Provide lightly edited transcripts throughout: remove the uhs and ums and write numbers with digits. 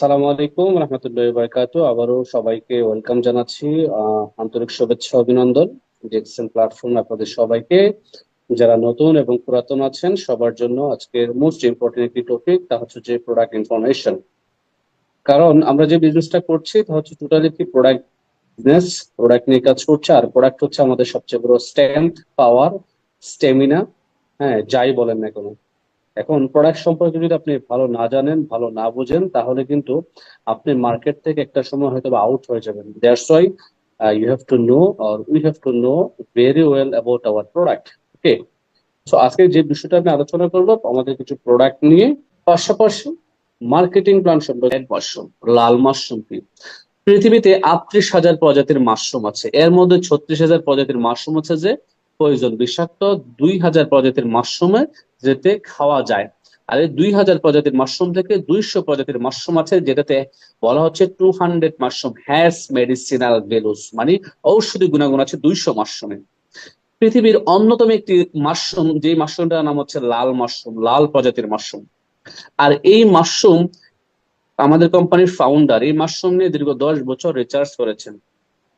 সালামু আলাইকুম রহমতুল্লাহি বারাকাতু। আবারও সবাইকে ওয়েলকাম জানাচ্ছি। আন্তরিক শুভেচ্ছা অভিনন্দন ডিএক্সএল প্ল্যাটফর্ম আপনাদের সবাইকে। যারা নতুন এবং পুরাতন আছেন সবার জন্য আজকের মোস্ট ইম্পর্টেন্ট একটি টপিক, তা হচ্ছে যে প্রোডাক্ট ইনফরমেশন। কারণ আমরা যে বিজনেসটা করছি তা হচ্ছে টোটালি একটি প্রোডাক্ট বিজনেস। প্রোডাক্ট নিয়ে কাজ করছে, আর প্রোডাক্ট হচ্ছে আমাদের সবচেয়ে বড় স্ট্রেংথ, পাওয়ার, স্টেমিনা। হ্যাঁ, যাই বলেন না কেন, এখন প্রোডাক্ট সম্পর্কে যদি আপনি ভালো না জানেন, ভালো না বুঝেন, তাহলে কিন্তু আপনি মার্কেট থেকে একটা সময় হয়তো আউট হয়ে যাবেন। That's why you have to know, or we have to know very well about our product. Okay, so আজকে যে বিষয়টা আমি আলোচনা করবো আমাদের কিছু প্রোডাক্ট নিয়ে, পাশাপাশি মার্কেটিং প্ল্যান সম্পর্কে। এক মাশরুম, লাল মাশরুম কি? পৃথিবীতে 38,000 প্রজাতির মাশরুম আছে, এর মধ্যে 36,000 প্রজাতির মাশরুম আছে যে পয়জন বিষাক্ত। 2,000 প্রজাতির মাশরুমে যেতে খাওয়া যায়। আর এই 2,000 প্রজাতির মাশরুম থেকে 200 প্রজাতির মাশরুম আছে যেটাতে বলা হচ্ছে 200 মাশরুম হ্যাজ মেডিসিনাল ভ্যালুস, মানে ঔষধি গুণাগুণ আছে 200 মাশরুমে। পৃথিবীর অন্যতম একটি মাশরুম, যে মাশরুমটার নাম হচ্ছে লাল মাশরুম, লাল প্রজাতির মাশরুম। আর এই মাশরুম, আমাদের কোম্পানির ফাউন্ডার এই মাশরুম নিয়ে দীর্ঘ 10 বছর রিসার্চ করেছেন।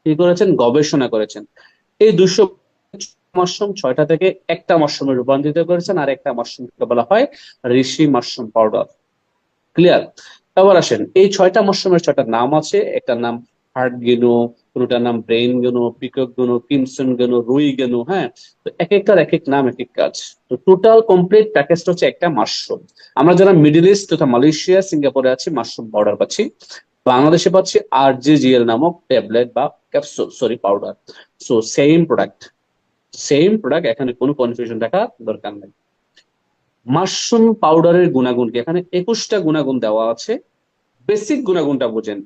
কি করেছেন? গবেষণা করেছেন। এই 200 মাশরুম 6টা থেকে একটা মাশরুমে রূপান্তরিত করেছেন, আর একটা মাশরুমকে বলা হয় ঋষি মাশরুম পাউডার। ক্লিয়ার? এবার আসেন, এই 6টা মাশরুমের 6টা নাম আছে। একটা নাম হার্ট গেনু, কোনটার নাম ব্রেইন গেনু, পিকক গেনু, কিমসন গেনু, রুই গেনু। হ্যাঁ, তো এক একটার এক এক নাম, এক এক কাজ। তো টোটাল কমপ্লিট প্যাকেজটা হচ্ছে একটা মাশরুম। আমরা যারা মিডল ইস্ট তথা মালয়েশিয়া, সিঙ্গাপুরে আছি, মাশরুম পাউডার পাচ্ছি। বাংলাদেশে পাচ্ছি আরজিজিএল নামক ট্যাবলেট বা capsule, sorry powder. So same product, same product, এখানে কোনো কনফিউশন থাকার দরকার নেই। মাশরুম পাউডারের গুণাগুণ কি? এখানে 21টা গুণাগুণ দেওয়া আছে। বেসিক গুণাগুণটা বোঝেন।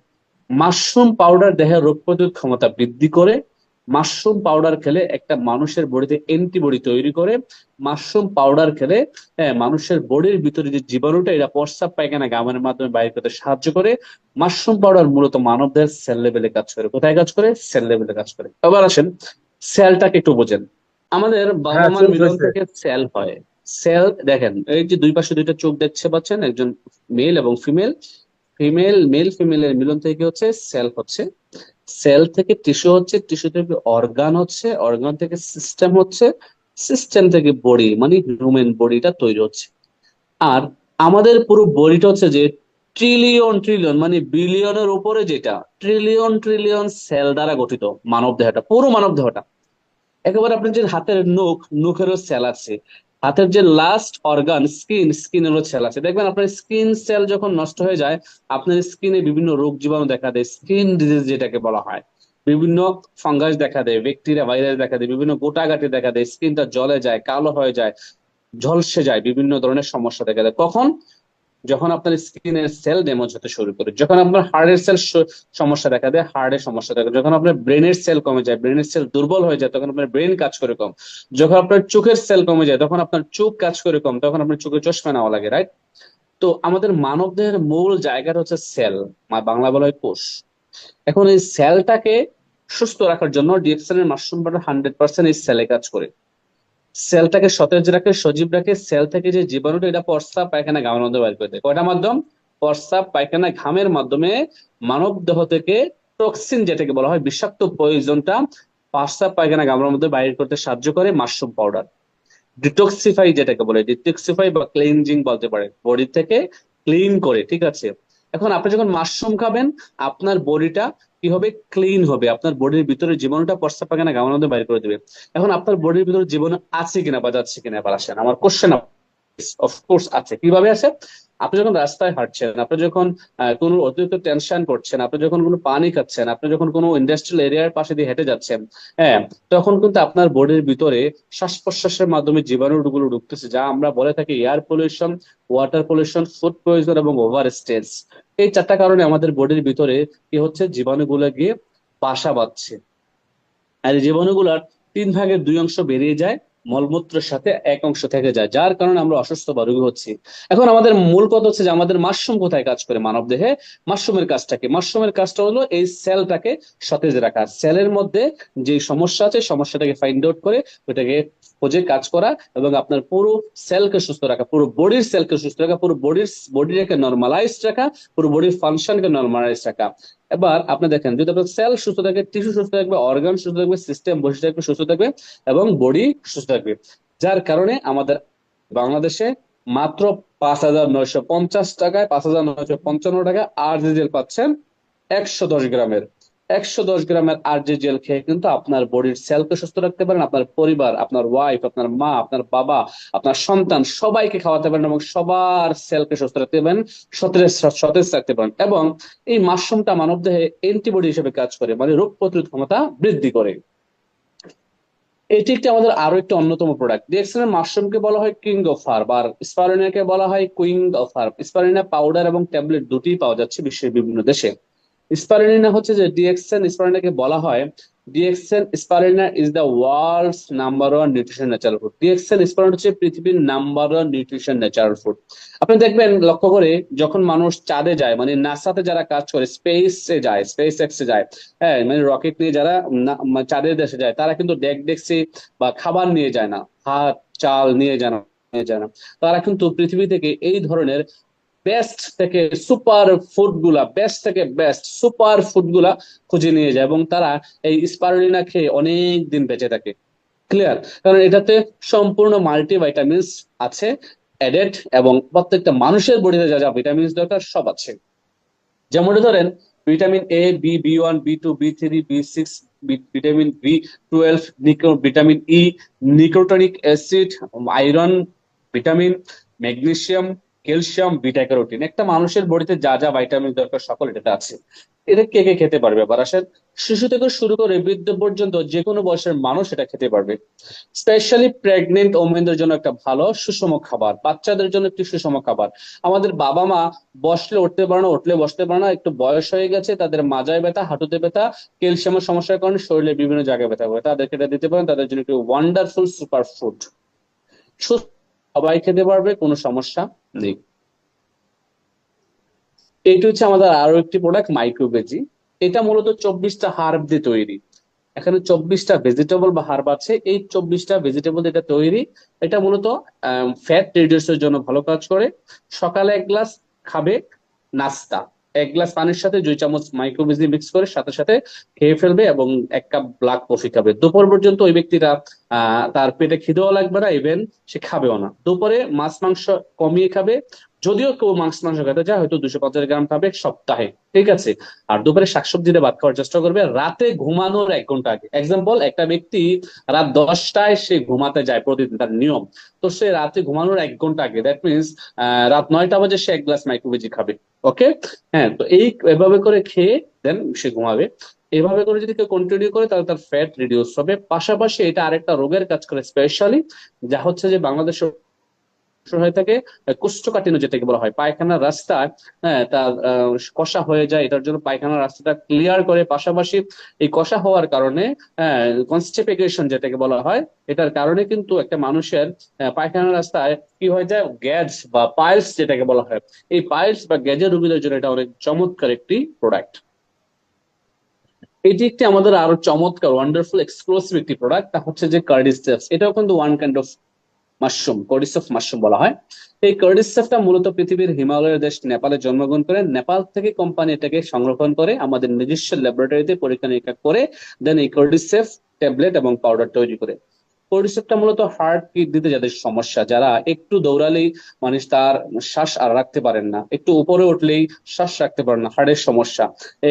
মাশরুম পাউডার দেহের রোগ প্রতিরোধ ক্ষমতা বৃদ্ধি করে। মাশরুম পাউডার খেলে একটা মানুষের বডিতে অ্যান্টিবডি তৈরি করে। মাশরুম পাউডার খেলে মানুষের বডির ভিতরে যে জীবাণুটা, এটা প্রস্রাব পায়খানা গামের মাধ্যমে বাইর করতে সাহায্য করে। মাশরুম পাউডার মূলত মানবদের সেল লেভেলে কাজ করে। কোথায় কাজ করে? সেল লেভেলে কাজ করে। এবার আসেন, সেলটাকে একটু বোঝেন। আমাদের বাবা হ্যাঁ, মার চলছে মিলন হচ্ছে। থেকে সেল হয়। সেল দেখেন, এই যে দুই পাশে দুইটা চোখ দেখতে পাচ্ছেন, একজন মেল এবং ফিমেল। ফিমেলের মিলন থেকে হচ্ছে সেল হচ্ছে। সেল থেকে টিস্যু হচ্ছে, টিস্যু থেকে অর্গান হচ্ছে, অর্গান থেকে সিস্টেম হচ্ছে, সিস্টেম থেকে বডি মানে হিউম্যান বডিটা তৈরি হচ্ছে। আর আমাদের পুরো বডিটা হচ্ছে যে ট্রিলিয়ন ট্রিলিয়ন মানে বিলিয়নের উপরে, যেটা ট্রিলিয়ন ট্রিলিয়ন সেল দ্বারা গঠিত। মানব দেহটা, পুরো মানব দেহটা একেবারে, আপনার যে হাতের নখ, নখেরও সেল আছে। হাতের যে লাস্ট অর্গান স্কিন, স্কিনেরও সেল আছে। দেখবেন আপনার স্কিন সেল যখন নষ্ট হয়ে যায়, আপনার স্কিনে বিভিন্ন রোগ জীবাণু দেখা দেয়, স্কিন ডিজিজ যেটাকে বলা হয়। বিভিন্ন ফাঙ্গাস দেখা দেয়, ব্যাকটেরিয়া ভাইরাস দেখা দেয়, বিভিন্ন গোটাগাটি দেখা দেয়, স্কিনটা জ্বলে যায়, কালো হয়ে যায়, ঝলসে যায়, বিভিন্ন ধরনের সমস্যা দেখা দেয়। কখন? যখন আপনার স্কিনের সেল ড্যামেজ হতে শুরু করে, যখন আপনার হার্টের সেল সমস্যা দেখা দেয়, হার্টের সমস্যা দেখা দেয়, যখন আপনার ব্রেনের সেল কমে যায়, ব্রেনের সেল দুর্বল হয়ে যায়, তখন আপনার ব্রেন কাজ করে কম। যখন আপনার চোখের সেল কমে যায়, তখন আপনার চোখ কাজ করে কম, তখন আপনার চোখে চশমা নেওয়া লাগে, রাইট? তো আমাদের মানব দেহের মূল জায়গাটা হচ্ছে সেল, বাংলা বলা হয় কোষ। এখন এই সেলটাকে সুস্থ রাখার জন্য ডিএক্সএল এর মাশরুম বাটার 100% এই সেলে কাজ করে। সেলটাকে সতেজ রাখে, সজীব রাখে। সেল থেকে যে জীবাণুটা, এটা প্রস্রাব পায়খানা ঘামের মধ্যে বাইর করে দেয়। কয়টা মাধ্যম? প্রস্রাব পায়খানা ঘামের মাধ্যমে মানব দেহ থেকে টক্সিন, যেটাকে বলা হয় বিষাক্ত পয়জনটা, প্রস্রাব পায়খানা ঘামের মধ্যে বাইর করতে সাহায্য করে মাশরুম পাউডার। ডিটক্সিফাই, যেটাকে বলে ডিটক্সিফাই বা ক্লিনজিং বলতে পারে, বডি থেকে ক্লিন করে। ঠিক আছে, এখন আপনি যখন মাশরুম খাবেন, আপনার বডিটা কি হবে? ক্লিন হবে। আপনার বডির ভিতরে জীবাণুটা প্রস্রাব পায়খানা ঘামের মধ্যে বাইর করে দিবে। এখন আপনার বডির ভিতরে জীবাণু আছে কিনা বা যাচ্ছে কিনা, এবার আসেন আমার কোশ্চেন। অফকোর্স আছে। কিভাবে আছে? আপনি যখন রাস্তায় হাঁটছেন, আপনি যখন কোনো অতিরিক্ত টেনশন করছেন, আপনি যখন কোনো পানি খাচ্ছেন, আপনি যখন কোনো ইন্ডাস্ট্রিয়াল এরিয়ার পাশে দিয়ে হেঁটে যাচ্ছেন, হ্যাঁ, তখন কিন্তু আপনার বডির ভিতরে শ্বাস প্রশ্বাসের মাধ্যমে জীবাণুগুলো ঢুকতেছে, যা আমরা বলে থাকি air pollution, water pollution, food poison এবং ওভার স্টেজ। এই 4টা কারণে আমাদের বডির ভিতরে কি হচ্ছে? জীবাণুগুলো গিয়ে বাসা বাঁধছে। আর এই জীবাণুগুলার 3 ভাগের 2 অংশ বেরিয়ে যায়, মলমূত্রের সাথে এক অংশ থেকে যায়, যার কারণে আমরা অসুস্থ বা রোগী হচ্ছি। এখন আমাদের মূল কথা হচ্ছে যে আমাদের মাশরুম কোথায় কাজ করে মানব দেহে। মাশরুমের কাজটা কি? মাশরুমের কাজটা হলো এই সেলটাকে সতেজ রাখা, সেলের মধ্যে যে সমস্যা আছে সমস্যাটাকে ফাইন্ড আউট করে ওইটাকে খোঁজে কাজ করা, এবং আপনার পুরো সেলকে সুস্থ রাখা, পুরো বডির সেলকে সুস্থ রাখা, পুরো বডিটাকে নর্মালাইজ রাখা, পুরো বডির ফাংশনকে নর্মালাইজ রাখা। এবার আপনি দেখেন, যদি আপনার সেল সুস্থ থাকে, টিস্যু সুস্থ থাকবে, অর্গান সুস্থ থাকবে, সিস্টেম বসে থাকবে, সুস্থ থাকবে, এবং বডি সুস্থ থাকবে। যার কারণে আমাদের বাংলাদেশে মাত্র 5,950 টাকায়, 5,955 টাকায় আরজিজেল পাচ্ছেন 110 গ্রামের। 110 গ্রামের আরজিজেল খেয়ে কিন্তু আপনার বডির সেলকে সুস্থ রাখতে পারেন, আপনার পরিবার, আপনার ওয়াইফ, আপনার মা, আপনার বাবা, আপনার সন্তান সবাইকে খাওয়াতে পারেন, এবং সবার সেলকে সুস্থ রাখতে পারেন, সতেজ সতেজ রাখতে পারেন। এবং এই মাশরুমটা মানবদেহে অ্যান্টিবডি হিসেবে কাজ করে, মানে রোগ প্রতিরোধ ক্ষমতা বৃদ্ধি করে। এটি একটি আমাদের আরো একটি অন্যতম প্রোডাক্ট। ডিএক্সএন মাশরুমকে বলা হয় কিং অফ হার্ব, আর স্পারুলিনাকে বলা হয় কুইং অফ হার্ব। স্পারুলিনা পাউডার এবং ট্যাবলেট দুটিই পাওয়া যাচ্ছে বিশ্বের বিভিন্ন দেশে। স্পারুলিনা হচ্ছে যে ডিএক্সএন স্পারুলিনাকে বলা হয়, DXN spirulina is the world's number 1 nutrition natural food. DXN spirulina হচ্ছে পৃথিবীর নাম্বার 1 নিউট্রিশন ন্যাচারাল ফুড। আপনি দেখবেন লক্ষ্য করে, যখন মানুষ চাঁদে যায়, মানে নাসাতে যারা কাজ করে, স্পেসে যায়, স্পেস এক্সে যায়, হ্যাঁ মানে রকেট নিয়ে যারা চাঁদের দেশে যায়, তারা কিন্তু ডেকসি বা খাবার নিয়ে যায় না, ভাত চাল নিয়ে যায় না। তারা কিন্তু পৃথিবী থেকে এই ধরনের বেস্ট থেকে সুপার ফুড গুলা, বেস্ট থেকে বেস্ট সুপার ফুড গুলা খুঁজে নিয়ে যায়, এবং তারা এই স্পারুলিনা খেয়ে অনেক দিন বেঁচে থাকে। ক্লিয়ার? কারণ এটাতে সম্পূর্ণ মাল্টিভাইটামিনস আছে এডেড, এবং প্রত্যেকটা মানুষের বডিতে যা যা ভিটামিনস দরকার সব আছে। যেমন ধরেন vitamin A, B1, B2, B3, B6, vitamin B12, vitamin E, nicotinic acid, iron, vitamin, magnesium, calcium, beta carotene. একটা মানুষের বডিতে যা যা ভাইটামিন দরকার সকল এটাতে আছে। এটা কে কে খেতে পারবে? আবার আসেন, শিশু থেকে শুরু করে বৃদ্ধ পর্যন্ত যে কোনো বয়সের মানুষ এটা খেতে পারবে। স্পেশালি প্রেগনেন্ট ওমেনদের জন্য একটা ভালো সুষম খাবার, বাচ্চাদের জন্য একটি সুষম খাবার। আমাদের বাবা মা বসলে উঠতে পারে না, উঠলে বসতে পারে না, একটু বয়স হয়ে গেছে, তাদের মাজায় ব্যথা, হাঁটুতে ব্যথা, ক্যালসিয়ামের সমস্যার কারণে শরীরে বিভিন্ন জায়গায় ব্যথা করে, তাদেরকে এটা দিতে পারেন, তাদের জন্য একটি ওয়ান্ডারফুল সুপার ফুড। সবাই খেতে পারবে, কোনো সমস্যা নেই। এইটা হচ্ছে আমাদের আরো একটি প্রোডাক্ট, মাইক্রোভেজি। এটা মূলত 24টা হার্ব দিয়ে তৈরি। এখানে 24টা ভেজিটেবল বা হার্ব আছে, এই 24টা ভেজিটেবল এটা তৈরি। এটা মূলত ফ্যাট রিডিউসের জন্য ভালো কাজ করে। সকালে 1 গ্লাস খাবে, নাস্তা 1 গ্লাস পানির সাথে 2 চামচ মাইক্রোভেজি মিক্স করে সাথে সাথে খেয়ে ফেলবে, এবং 1 কাপ ব্ল্যাক কফি খাবে। দুপুর পর্যন্ত ওই ব্যক্তিটা তার পেটে খিদেও লাগবে না, ইভেন সে খাবেও না। দুপুরে মাছ মাংস কমিয়ে খাবে, যদিও কেউ মাংস মাংস খেতে চায় হয়তো 250 গ্রাম খাবে সপ্তাহে, ঠিক আছে। আর দুপুরে শাকসবজি দিয়ে ভাত খাওয়ার চেষ্টা করবে রাতে ঘুমানোর 1 ঘন্টা আগে। এক্সাম্পল, একটা ব্যক্তি রাত 10টায় সে ঘুমাতে যায় প্রতিদিন, তার নিয়ম। তো সে রাতে ঘুমানোর 1 ঘন্টা আগে, দ্যাট মিনস রাত 9টা বাজে সে 1 গ্লাস মাইক্রোভেজি খাবে। ওকে, হ্যাঁ, তো এই এভাবে করে খেয়ে দেন সে ঘুমাবে। এভাবে করে যদি কেউ কন্টিনিউ করে তাহলে তার ফ্যাট রিডিউস হবে। পাশাপাশি এটা আরেকটা রোগের কাজ করে স্পেশালি, যা হচ্ছে যে বাংলাদেশের হয়ে থাকে কোষ্ঠকাঠিন্য, যেটাকে বলা হয় পায়খানার রাস্তা। হ্যাঁ, তার কষা হয়ে যায়, এটার জন্য পায়খানার রাস্তাটা ক্লিয়ার করে। পাশাপাশি এই কষা হওয়ার কারণে কনস্টিপেশন যেটাকে বলা হয়, এটার কারণে কিন্তু একটা মানুষের পায়খানার রাস্তায় কি হয়ে যায়, গ্যাজ বা পাইলস যেটাকে বলা হয়, এই পাইলস বা গ্যাজের রোগীদের জন্য এটা অনেক চমৎকার একটি প্রোডাক্ট। এটি একটি আমাদের আরো চমৎকার ওয়ান্ডারফুল এক্সক্লুসিভ একটি প্রোডাক্ট, তা হচ্ছে যে কার্ডিসেপস। এটাও কিন্তু one kind of mushroom, cordyceps mushroom বলা হয়। এই কর্ডিসেপটা মূলত পৃথিবীর হিমালয়ের দেশ নেপালে জন্মগ্রহণ করে। নেপাল থেকে কোম্পানি এটাকে সংরক্ষণ করে আমাদের নিজস্ব ল্যাবরেটরিতে পরীক্ষা নিরীক্ষা করে দেন এই কর্ডিসেপ ট্যাবলেট এবং পাউডার তৈরি করে। কর্ডিসেপটা মূলত হার্ট বিট দিতে যাদের সমস্যা, যারা একটু দৌড়ালেই মানুষ তার শ্বাস আর রাখতে পারেন না, একটু উপরে উঠলেই শ্বাস রাখতে পারেন না, হার্টের সমস্যা,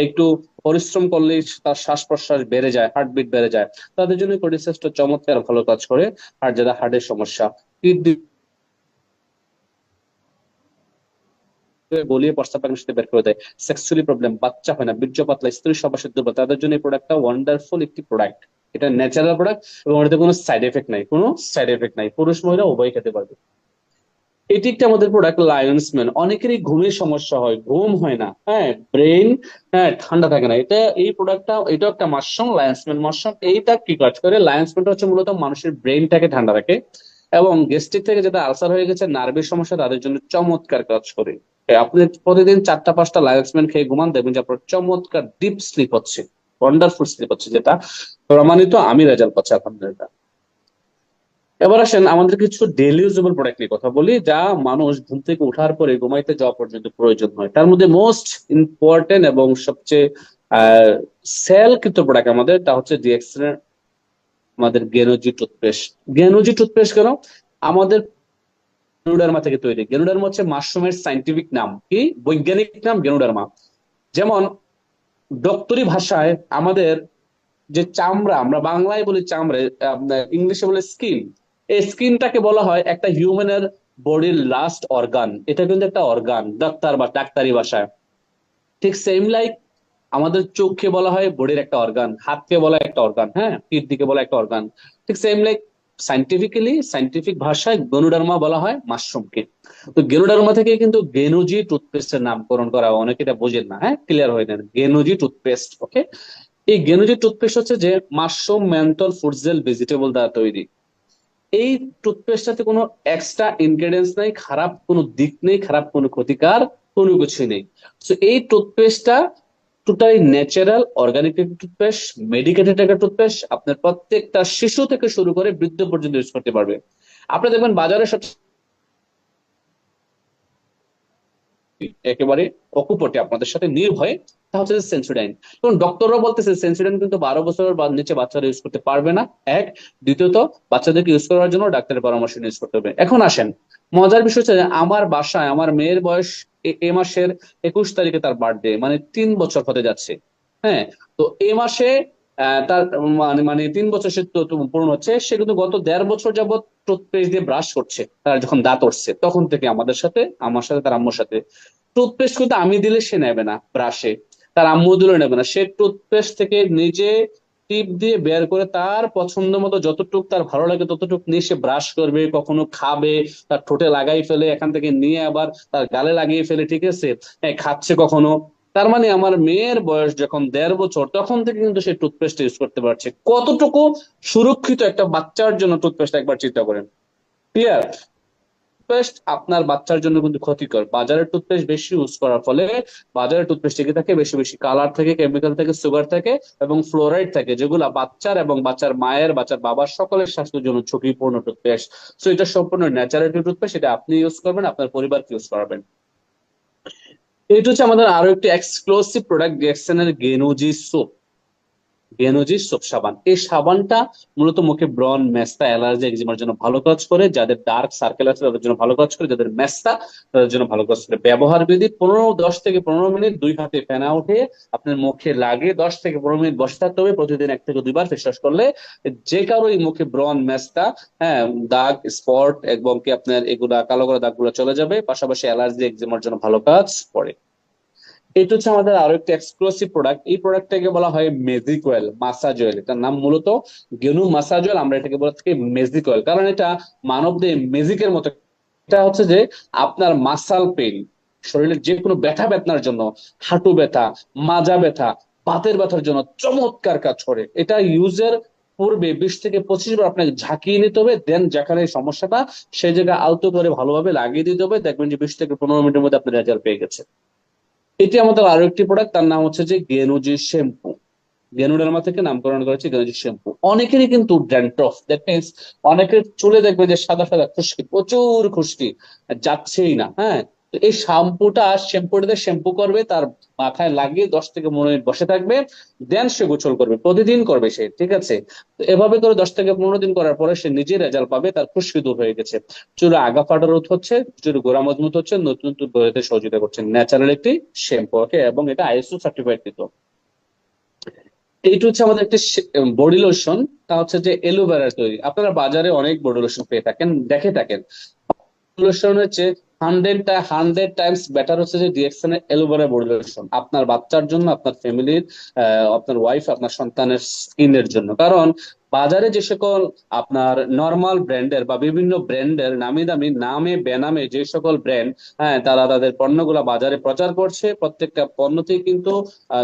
একটু পরিশ্রম করলেই তার শ্বাস প্রশ্বাস বেড়ে যায়, হার্টবিট বেড়ে যায়, তাদের জন্য কর্ডিসেপটা চমৎকার ভালো কাজ করে। আর যারা হার্টের সমস্যা, কিডনি গলিয়ে প্রস্তাব পানির সাথে বের করে দেয়, সেক্সুয়ালি প্রবলেম, বাচ্চা হয় না, বীর্য পাতলা, স্ত্রী সবাসের দুর্বল, তাদের জন্য এই প্রোডাক্টটা ওয়ান্ডারফুল একটি প্রোডাক্ট। এটা ন্যাচারাল প্রোডাক্ট এবং এটাতে কোনো সাইড এফেক্ট নাই, কোনো সাইড এফেক্ট নাই, পুরুষ মহিলা উভয় খেতে পারবে। এটি একটা আমাদের প্রোডাক্ট লায়ন্স ম্যান। অনেকেরই ঘুমের সমস্যা হয়, ঘুম হয় না, হ্যাঁ, ব্রেন, হ্যাঁ, ঠান্ডা থাকে না। এই প্রোডাক্টটা, এটা একটা মাশরুম, লায়ন্স ম্যান মাশরুম। এইটা কি কাজ করে? লায়ন্স ম্যানটা হচ্ছে মূলত মানুষের ব্রেনটাকে ঠান্ডা রাখে, এবং গ্যাস্ট্রিক থেকে যেটা আলসার হয়ে গেছে, নার্ভের সমস্যা, তাদের জন্য চমৎকার কাজ করে। আপনি প্রতিদিন 4টা 5টা লায়ন্স ম্যান খেয়ে ঘুমান, দেখবেন যে আপনার চমৎকার ডিপ স্লিপ হচ্ছে, ওয়ান্ডারফুল স্লিপ হচ্ছে, যেটা প্রমাণিত। আমি রেজাল্ট পাচ্ছি আলহামদুলিল্লাহ। এবার আসেন আমাদের কিছু ডেইলি ইউজেবল প্রোডাক্ট নিয়ে কথা বলি, যা মানুষ ঘুম থেকে ওঠার পরে ঘুমাইতে যাওয়া পর্যন্ত প্রয়োজন হয়। তার মধ্যে মোস্ট ইম্পর্টেন্ট এবং সবচেয়ে সেল কিন্তু প্রোডাক্ট আমাদের, তা হচ্ছে ডিএক্সেন এর আমাদের গেনোজি টুথপেস্ট। গেনোজি টুথপেস্ট কেন? আমাদের গেনুডার্মা থেকে তৈরি। গেনুডার্মা হচ্ছে মাশরুমের সাইন্টিফিক নাম, কি বৈজ্ঞানিক নাম গেনুডার্মা। যেমন ডক্টরি ভাষায় আমাদের যে চামড়া, আমরা বাংলায় বলি চামড়া, ইংলিশে বলে স্কিন। এই স্কিনটাকে বলা হয় একটা হিউম্যানের বডির লাস্ট অর্গান। এটা কিন্তু একটা অর্গান ডাক্তারি ভাষায়। ঠিক সেম লাইক আমাদের চোখকে বলা হয় বডির একটা অর্গান, হাতকে বলা হয় একটা অর্গান, হ্যাঁ, কিডনিকে বলা একটা অর্গান। ঠিক সেম লাইক সাইন্টিফিক ভাষায় গেনোডার্মা বলা হয় মাশরুমকে। তো গেনোডার্মা থেকে কিন্তু গেনোজি টুথপেস্টের নামকরণ করা হয়। অনেকে এটা বোঝেন না, হ্যাঁ, ক্লিয়ার হয়ে নেন, গেনোজি টুথপেস্ট। ওকে, এই গেনোজি টুথপেস্ট হচ্ছে যে mushroom, menthol, food gel, vegetable দ্বারা তৈরি। এই টুথপেস্টটাতে কোনো এক্সট্রা ইনগ্রেডিয়েন্টস নাই, খারাপ কোনো দিক নেই, খারাপ কোনো ক্ষতিকার কোনো কিছু নেই। তো এই টুথপেস্টটা totally natural organic toothpaste, medicated একটা টুথপেস্ট। আপনার প্রত্যেকটা শিশু থেকে শুরু করে বৃদ্ধ পর্যন্ত ইউজ করতে পারবে। আপনি দেখবেন বাজারে সব একেবারে অকুপটে আপনাদের সাথে নির্ভয়ে, তা হচ্ছে সেন্সোডাইন। এবং ডক্টররা বলতেছে সেন্সোডাইন কিন্তু 12 বছর বা নিচে বাচ্চারা ইউজ করতে পারবে না, এক। দ্বিতীয়ত, বাচ্চাদেরকে ইউজ করার জন্য ডাক্তারের পরামর্শ নিয়ে ইউজ করতে হবে। এখন আসেন, মজার বিষয় হচ্ছে যে আমার বাসায় আমার মেয়ের বয়স এ মাসের 21 তারিখে তার বার্থডে, মানে 3 বছর হতে যাচ্ছে। হ্যাঁ, তো এ মাসে তার মানে মানে 3 বছর সে তো পূর্ণ হচ্ছে। সে কিন্তু গত 1.5 বছর যাবত টুথপেস্ট দিয়ে ব্রাশ করছে। তার যখন দাঁত উঠছে তখন থেকে আমাদের সাথে, আমার সাথে, তার আম্মুর সাথে। টুথপেস্ট কিন্তু আমি দিলে সে নেবে না ব্রাশে, তার আম্মু দিলে নেবে না। সে টুথপেস্ট থেকে নিজে টিপ দিয়ে বের করে তার পছন্দ মতো যতটুক তার ভালো লাগে ততটুক নিয়ে সে ব্রাশ করবে, কখনো খাবে, তার ঠোঁটে লাগাই ফেলে, এখান থেকে নিয়ে আবার তার গালে লাগিয়ে ফেলে, ঠিক আছে, খাচ্ছে কখনো। তার মানে আমার মেয়ের বয়স যখন 1.5 বছর, তখন থেকে কিন্তু সে টুথপেস্ট ইউজ করতে পারছে। কতটুকু সুরক্ষিত একটা বাচ্চার জন্য টুথপেস্ট, একবার চিন্তা করেন। ক্লিয়ার? টুথপেস্ট আপনার বাচ্চার জন্য কিন্তু ক্ষতিকর। বাজারের টুথপেস্ট বেশি ইউজ করার ফলে বাজারের টুথপেস্ট থেকে থাকে বেশি বেশি কালার থাকে, কেমিক্যাল থাকে, সুগার থাকে, এবং ফ্লোরাইড থাকে, যেগুলো বাচ্চার এবং বাচ্চার মায়ের, বাচ্চার বাবার সকলের স্বাস্থ্যের জন্য ঝুঁকিপূর্ণ টুথপেস্ট। সো এটা সম্পূর্ণ ন্যাচারাল টুথপেস্ট, এটা আপনি ইউজ করবেন, আপনার পরিবারকে ইউজ করাবেন। এটা হচ্ছে আমাদের আরো একটি এক্সক্লুসিভ প্রোডাক্ট, ডিএক্সএন এর গেনোজি সোপ। গেনোজি সোপ সাবান। এই সাবানটা মূলত মুখে ব্রণ, মেস্তা, অ্যালার্জি, একজিমার জন্য ভালো কাজ করে। যাদের ডার্ক সার্কেল আছে তাদের জন্য ভালো কাজ করে। যাদের মেস্তা, তাদের জন্য ভালো কাজ করে। ব্যবহার বিধি: 10 থেকে 15 মিনিট 2 হাতে ফেনা উঠে আপনার মুখে লাগে 10 থেকে 15 মিনিট বসে থাকতে হবে। প্রতিদিন 1 থেকে 2 বার ফেস ওয়াশ করলে যে কারো এই মুখে ব্রণ, মেস্তা, হ্যাঁ, দাগ, স্পট এবং কি আপনার এগুলা কালো কালো দাগগুলো চলে যাবে। পাশাপাশি অ্যালার্জি, একজিমার জন্য ভালো কাজ করে। এটা হচ্ছে আমাদের আরো একটা এক্সক্লুসিভ প্রোডাক্ট। এই প্রোডাক্টটাকে বলা হয় ম্যাজিক অয়েল, মাসাজ অয়েল। এটার নাম মূলত গেনু মাসাজ অয়েল। আমরা এটাকে বলে থাকি ম্যাজিক অয়েল, কারণ এটা মানব দেহে ম্যাজিকের মতো। এটা হচ্ছে যে আপনার মাসাল পেইন, শরীরের যে কোনো ব্যথা বেদনার জন্য, হাঁটু ব্যথা, মাজা ব্যথা, বাতের ব্যথার জন্য চমৎকার কাজ করে। এটা ইউজের পূর্বে 20 থেকে 25 বার আপনাকে ঝাঁকিয়ে নিতে হবে, দেন যেখানে সমস্যাটা সেই জায়গায় আলতো করে ভালোভাবে লাগিয়ে দিতে হবে। দেখবেন যে 20 থেকে 15 মিনিটের মধ্যে আপনার রেজাল্ট পেয়ে গেছে। এটি আমাদের আরো একটি প্রোডাক্ট, তার নাম হচ্ছে যে গেনুজি শ্যাম্পু। গেনুডার্মা থেকে নামকরণ করেছে গেনুজি শ্যাম্পু। অনেকেরই কিন্তু ড্যান্ড্রফ, দ্যাট মিনস অনেকের চুলে দেখবে যে সাদা সাদা খুশকি, প্রচুর খুশকি, যাচ্ছেই না, হ্যাঁ। তো এই শ্যাম্পুটা শ্যাম্পু করবে, তার মাথায় লাগিয়ে 10 থেকে 15 মিনিট বসে থাকবে, দেন সে গোসল করবে, প্রতিদিন করবে সে, ঠিক আছে। তো এভাবে করে 10 থেকে 15 দিন করার পরে সে নিজে রেজাল্ট পাবে, তার খুশকি দূর হয়ে গেছে, চুলে আগা ফাটা রোধ হচ্ছে, চুলের গোড়া মজবুত হচ্ছে, নতুন নতুন গড়ে সহযোগিতা করছে। ন্যাচারাল একটি শ্যাম্পু, ওকে, এবং এটা আইএসও সার্টিফাইড দিত। এইটা হচ্ছে আমাদের একটা বডি লোশন, তা হচ্ছে যে এলোভেরার তৈরি। আপনারা বাজারে অনেক বডি লোশন পেয়ে থাকেন, দেখে থাকেন। লোশন হচ্ছে 100 টাইমস বেটার হচ্ছে যে ডিএক্সএন এর অ্যালোভেরা বডি লোশন, আপনার বাচ্চার জন্য, আপনার ফ্যামিলির, আপনার ওয়াইফ, আপনার সন্তানের স্কিনের জন্য। কারণ বাজারে যে সকল আপনার নর্মাল ব্র্যান্ডের বা বিভিন্ন ব্র্যান্ডের নামি দামি নামে বেনামে যে সকল ব্র্যান্ড, হ্যাঁ, তারা তাদের পণ্যগুলা বাজারে প্রচার করছে, প্রত্যেকটা পণ্যতেই কিন্তু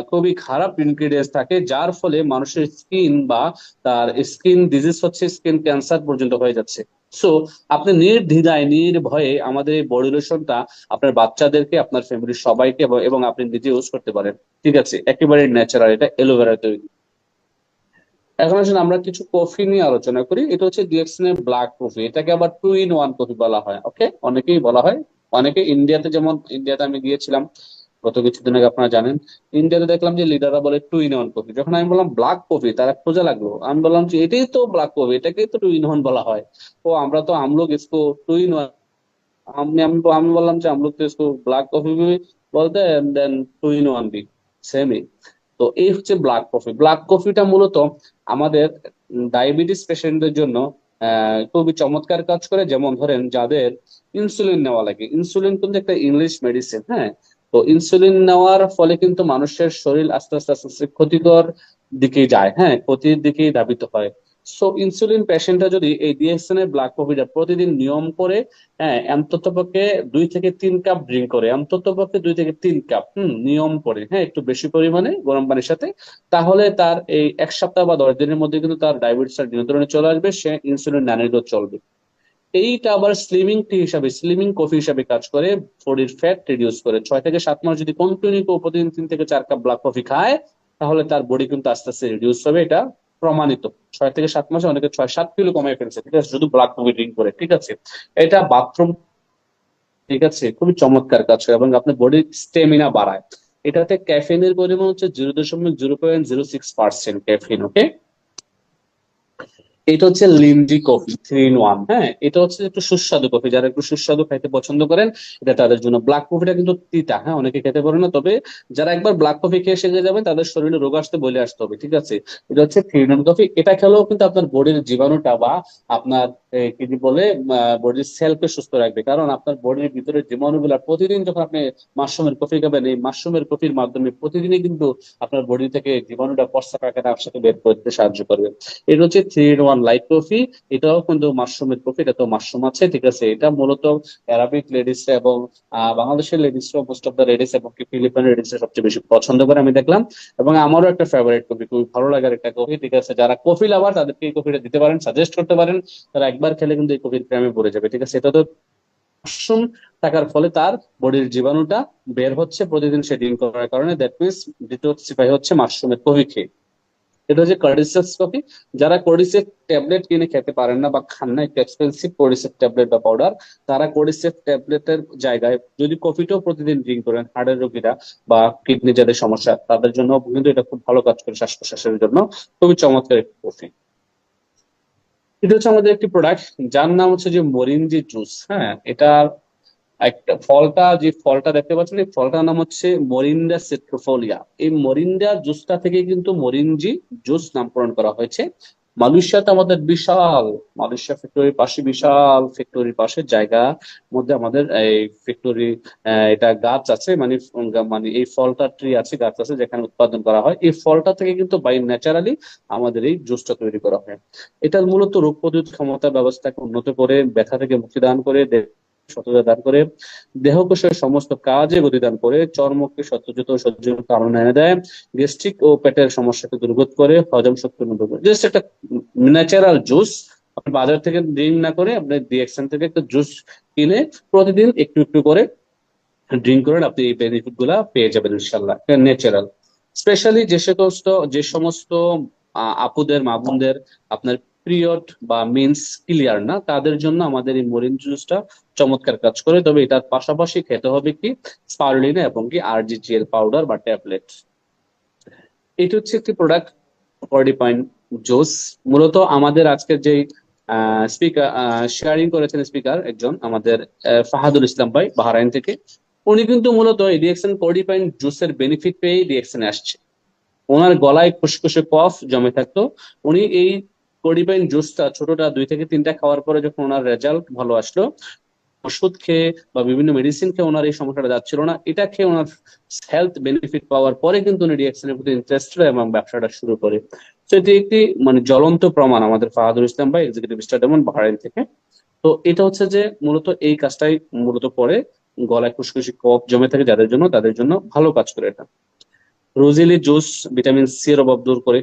খুবই খারাপ ইনগ্রিডিয়েন্টস থাকে, যার ফলে মানুষের স্কিন বা তার স্কিন ডিজিজ হচ্ছে, স্কিন ক্যান্সার পর্যন্ত হয়ে যাচ্ছে। সো আপনি নির্দ্বিধায় নির্ভয়ে আমাদের এই বডি লোশনটা আপনার বাচ্চাদেরকে, আপনার ফ্যামিলির সবাইকে এবং আপনি নিজে ইউজ করতে পারেন। ঠিক আছে, একেবারে ন্যাচারাল, এটা অ্যালোভেরা তৈরি। এখন আসলে আমরা কিছু কফি নিয়ে আলোচনা করি। এটা হচ্ছে ডিএক্সএন ব্ল্যাক কফি, এটাকে আবার 2 in 1 কফি বলা হয়। ওকে, অনেকেই বলা হয়। অনেকে ইন্ডিয়াতে, যেমন ইন্ডিয়াতে আমি গিয়েছিলাম গত কিছুদিন আগে, আপনারা জানেন, ইন্ডিয়াতে দেখলাম যে লিডাররা বলে 2 in 1 কফি। যখন আমি বললাম ব্ল্যাক কফি, তারা খোঁজা লাগলো। আমি বললাম যে এটাই তো ব্ল্যাক কফি, এটাকেই তো 2 in 1 বলা হয়। ও, আমরা তো আমলোগ ইসকো 2 in 1। আমি আমি আমি বললাম যে আমলোग तो इसको ब्लैक कॉफी भी बोलते हैं एंड देन 2 in 1 भी সেম। তো এই হচ্ছে ব্ল্যাক কফি। ব্ল্যাক কফিটা মূলত আমাদের ডায়াবেটিস পেশেন্টদের জন্য খুবই চমৎকার কাজ করে। যেমন ধরেন, যাদের ইনসুলিন নেওয়া লাগে, ইনসুলিন কিন্তু একটা ইংলিশ মেডিসিন, হ্যাঁ। তো ইনসুলিন নেওয়ার ফলে কিন্তু মানুষের শরীর আস্তে আস্তে আস্তে আস্তে ক্ষতিকর দিকে যায়, হ্যাঁ, ক্ষতির দিকেই ধাবিত হয়। সো ইনসুলিন পেশেন্টরা যদি এই ডিএক্সএন এর ব্ল্যাক কফিটা প্রতিদিন নিয়ম করে, হ্যাঁ, অন্তত পক্ষে 2 থেকে 3 কাপ ড্রিঙ্ক করে, অন্তত পক্ষে 2 থেকে 3 কাপ, নিয়ম করে, হ্যাঁ, একটু বেশি পরিমাণে গরম পানির সাথে, তাহলে তার এই 1 সপ্তাহ বা 10 দিনের মধ্যে কিন্তু তার ডায়াবেটিস নিয়ন্ত্রণে চলে আসবে, সে ইনসুলিন না নিলেও চলবে। এইটা আবার স্লিমিং টি হিসাবে, স্লিমিং কফি হিসাবে কাজ করে, বডির ফ্যাট রিডিউস করে। 6 থেকে 7 মাস যদি কন্টিনিউ প্রতিদিন 3 থেকে 4 কাপ ব্ল্যাক কফি খায়, তাহলে তার বডি কিন্তু আস্তে আস্তে রিডিউস হবে, এটা প্রমাণিত। 6 থেকে 7 মাসে অনেকে 6-7 কিলো কমে ফেলছে, ঠিক আছে, শুধু ব্ল্যাক কফি ড্রিঙ্ক করে। ঠিক আছে, এটা বাথরুম, ঠিক আছে, খুবই চমৎকার কাজ করে এবং আপনার বডির স্টেমিনা বাড়ায়। এটাতে ক্যাফিনের পরিমাণ হচ্ছে 0.006% ক্যাফিন। ওকে, এটা হচ্ছে লিন্ডি কফি 3 in 1। হ্যাঁ, এটা হচ্ছে একটু সুস্বাদু কফি, যারা একটু সুস্বাদু খাইতে পছন্দ করেন, এটা তাদের জন্য। ব্ল্যাক কফিটা কিন্তু তিতা, হ্যাঁ, অনেকে খেতে পারে না, তবে যারা একবার ব্ল্যাক কফি খেয়ে শিখে যাবেন, তাদের শরীরে রোগ আসতে বলে আসতে হবে। ঠিক আছে, এটা হচ্ছে 3 in 1 কফি। এটা খেলেও কিন্তু আপনার বডির জীবাণুটা বা আপনার কি যে বলে বডির সেলকে সুস্থ রাখবে, কারণ আপনার বডির ভিতরে জীবাণুগুলা প্রতিদিন যখন আপনি মাশরুমের কফি খাবেন, এই মাশরুমের কফির মাধ্যমে প্রতিদিনই কিন্তু আপনার বডি থেকে জীবাণুটা, প্রস্রাব পায়খানা একসাথে বের করতে সাহায্য করবে। এটা হচ্ছে 3 in 1 লাইট কফি। এটাও কিন্তু মাশরুমের কফি, এটা তো মাশরুম আছে। ঠিক আছে, এটা মূলত অ্যারাবিক লেডিসরা এবং বাংলাদেশের লেডিসরা, মোস্ট অফ দ্য লেডিস এবং কি ফিলিপাইন লেডিসরা সবচেয়ে বেশি পছন্দ করে, আমি দেখলাম। এবং আমারও একটা ফেভারিট কফি, খুবই ভালো লাগার একটা কফি। ঠিক আছে, যারা কফি লাভার তাদেরকে এই কফিটা দিতে পারেন, সাজেস্ট করতে পারেন। তারা একবার খেলে কিন্তু এই কফির প্রেমে পড়ে যাবে। ঠিক আছে, এটা তো মাশরুম থাকার ফলে তার বডির জীবাণুটা বের হচ্ছে প্রতিদিন সে ড্রিঙ্ক করার কারণে, দ্যাট মিনস ডিটক্সিফাই হচ্ছে মাশরুমের কফি খেয়ে। এটা হচ্ছে কর্ডিসেপস কফি। যারা কর্ডিসেপ ট্যাবলেট কিনে খেতে পারেন না বা খান না, একটু এক্সপেন্সিভ কর্ডিসেপ ট্যাবলেট বা পাউডার, তারা কর্ডিসেপ ট্যাবলেটের জায়গায় যদি কফিটাও প্রতিদিন ড্রিঙ্ক করেন, হার্টের রোগীরা বা কিডনি যাদের সমস্যা, তাদের জন্য কিন্তু এটা খুব ভালো কাজ করে, শ্বাস প্রশ্বাসের জন্য খুবই চমৎকার একটি কফি। এটা হচ্ছে আমাদের একটি প্রোডাক্ট, যার নাম হচ্ছে যে মরিঞ্জি জুস। হ্যাঁ, এটা একটা ফলটা, যে ফলটা দেখতে পাচ্ছেন, এই ফলটার নাম হচ্ছে মরিন্ডা সেট্রোফোলিয়া। এই মরিন্ডা জুসটা থেকে কিন্তু মরিঞ্জি জুস নামকরণ করা হয়েছে। মালয়েশিয়াতে আমাদের বিশাল, মালয়েশিয়া ফ্যাক্টরির পাশে, বিশাল ফ্যাক্টরির পাশে জায়গা মধ্যে আমাদের এই ফ্যাক্টরি, এটা গাছ আছে, মানে মানে এই ফলটা ট্রি আছে, গাছ আছে, যেখানে উৎপাদন করা হয়। এই ফলটা থেকে কিন্তু বাই ন্যাচারালি আমাদের এই জুসটা তৈরি করা হয়। এটা মূলত রোগ প্রতিরোধ ক্ষমতা ব্যবস্থাকে উন্নত করে, ব্যথা থেকে মুক্তি দান করে, সতেজতা দান করে, দেহকোষের সমস্ত কাজে গতিদান করে, চর্মকে সতেজত ও সহ্যের কারণ এনে দেয়, গ্যাস্ট্রিক ও পেটের সমস্যাকে দূরীভূত করে, হজম শক্তি উন্নত করে। জাস্ট একটা ন্যাচারাল জুস। আপনি বাজার থেকে ড্রিঙ্ক না করে আপনি ডিএক্সএন থেকে একটা জুস কিনে প্রতিদিন একটু একটু করে ড্রিঙ্ক করেন, আপনি এই বেনিফিট গুলা পেয়ে যাবেন ইনশাল্লাহ। ন্যাচারাল। স্পেশালি যে সমস্ত আপুদের, মা বোনদের আপনার পিরিয়ড বা মিন্স ক্লিয়ার না, তাদের জন্য আমাদের এই মরিন জুসটা চমৎকার কাজ করে। তবে এটার পাশাপাশি খেতে হবে কি স্পারুলিনা এবং কি আরজিজিএল পাউডার বা ট্যাবলেট। এটা হচ্ছে একটি প্রোডাক্ট, বডি পয়েন্ট জুস। মূলত আমাদের আজকের যে স্পিকার শেয়ারিং করেছেন, স্পিকার একজন আমাদের ফাহাদুল ইসলাম ভাই, বাহরাইন থেকে। উনি কিন্তু মূলত এই রিয়েকশন কোডিপাইন জুসের বেনিফিট পেয়ে রিয়েকশনে আসছে। ওনার গলায় খুসখুসে কফ জমে থাকতো, উনি এই কোডিপাইন জুসটা ছোটটা 2 থেকে 3টা খাওয়ার পরে যখন ওনার রেজাল্ট ভালো আসলো, ওষুধ খেয়ে বা বিভিন্ন মেডিসিন খেয়ে ওনার এই সমস্যাটা যাচ্ছিল না, এটা খেয়ে ওনার হেলথ বেনিফিট পাওয়ার পরে কিন্তু উনি রিয়েকশনের প্রতি ইন্টারেস্টেড এবং ব্যবসাটা শুরু করে। তো এটি একটি মানে জ্বলন্ত প্রমাণ আমাদের ফাহাদুল ইসলাম ভাই, এক্সিকিউটিভ স্টার ডেমন বাহরাইন থেকে। তো এটা হচ্ছে যে মূলত এই কাজটাই মূলত করে, গলায় খুশখুশি কফ জমে থাকে যাদের জন্য, তাদের জন্য ভালো কাজ করে এটা। রোজিলি জুস ভিটামিন সি এর অভাব দূর করে।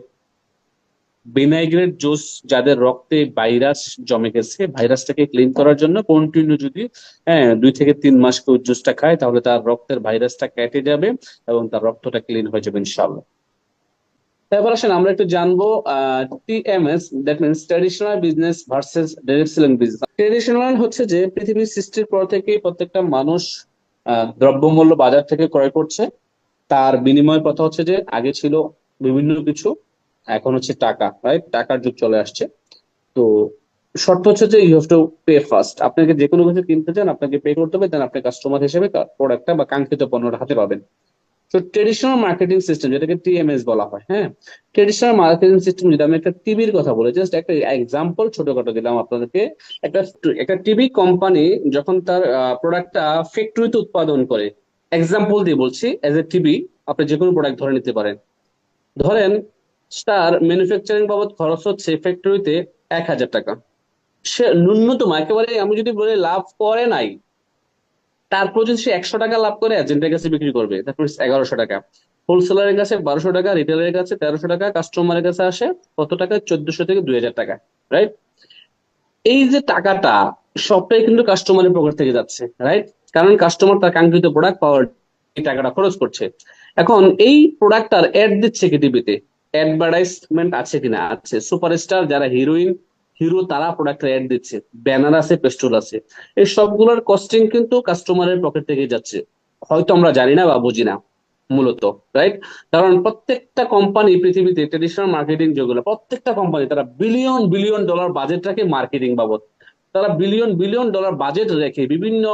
ভিনাইগ্রেট জুস যাদের রক্তে ভাইরাস জমে গেছে, ভাইরাসটাকে ক্লিন করার জন্য কন্টিনিউ যদি 2 থেকে 3 মাস কেউ জুসটা খায়, তাহলে তার রক্তের ভাইরাসটা কেটে যাবে এবং তার রক্তটা ক্লিন হয়ে যাবে ইনশাল্লাহ। এবার আসেন আমরা একটু জানবো TMS, that means traditional business versus direct selling business. Traditional হচ্ছে যে পৃথিবীর সৃষ্টির পর থেকে প্রত্যেকটা মানুষ দ্রব্যমূল্য বাজার থেকে ক্রয় করছে। তার বিনিময় কথা হচ্ছে যে আগে ছিল বিভিন্ন কিছু, এখন হচ্ছে টাকা, রাইট? টাকার যুগ চলে আসছে। তো শর্ত হচ্ছে যে you have to pay first. আপনাকে যে কোনো কিছু কিনতে চান, আপনাকে পে করতে হবে, দেন আপনি কাস্টমার হিসেবে প্রোডাক্টটা বা কাঙ্ক্ষিত পণ্যটা হাতে পাবেন। তো ট্রেডিশনাল মার্কেটিং সিস্টেম, যেটাকে টিএমএস বলা হয়, হ্যাঁ, ট্রেডিশনাল মার্কেটিং সিস্টেম। যদি আমি একটা টিভির কথা বলি, জাস্ট একটা এক্সাম্পল ছোটখাটো দিলাম আপনাদেরকে। একটা একটা টিভি কোম্পানি যখন তার প্রোডাক্টটা ফ্যাক্টরিতে উৎপাদন করে, এক্সাম্পল দিয়ে বলছি, এজ এ টিভি আপনি যে কোনো প্রোডাক্ট ধরে নিতে পারেন। ধরেন তার ম্যানুফ্যাকচারিং বাবদ খরচ হচ্ছে ফ্যাক্টরিতে 1,000 টাকা। সে ন্যূনতম একেবারে আমি যদি বলি লাভ করে নাই, তারপর যদি সে 100 টাকা লাভ করে এজেন্টের কাছে বিক্রি করবে, তারপর 1100 টাকা, হোলসেলারের কাছে 1200 টাকা, রিটেলের কাছে 1300 টাকা, কাস্টমারের কাছে আসে কত টাকা? 1400 থেকে 2000 টাকা, রাইট? এই যে টাকাটা সবটাই কিন্তু কাস্টমারের পকেট থেকে যাচ্ছে, রাইট? কারণ কাস্টমার তার কাঙ্ক্ষিত প্রোডাক্ট পাওয়ার এই টাকাটা খরচ করছে। এখন এই প্রোডাক্টটার অ্যাড দিচ্ছে কি টিভিতে? অ্যাডভার্টাইজমেন্ট আছে কিনা? আছে। সুপারস্টার যারা হিরোইন, হিরো, তারা প্রোডাক্টের অ্যাড দিচ্ছে, ব্যানার আছে, পেস্টুল আছে। এই সবগুলোর কস্টিং কিন্তু কাস্টমারের পকেট থেকে যাচ্ছে, হয়তো আমরা জানি না বা বুঝি না মূলত, রাইট? কারণ প্রত্যেকটা কোম্পানি পৃথিবীতে ট্রেডিশনাল মার্কেটিং যেগুলো, প্রত্যেকটা কোম্পানি তারা বিলিয়ন বিলিয়ন ডলার বাজেট রাখে মার্কেটিং বাবদ। তারা বিলিয়ন বিলিয়ন ডলার বাজেট রেখে বিভিন্ন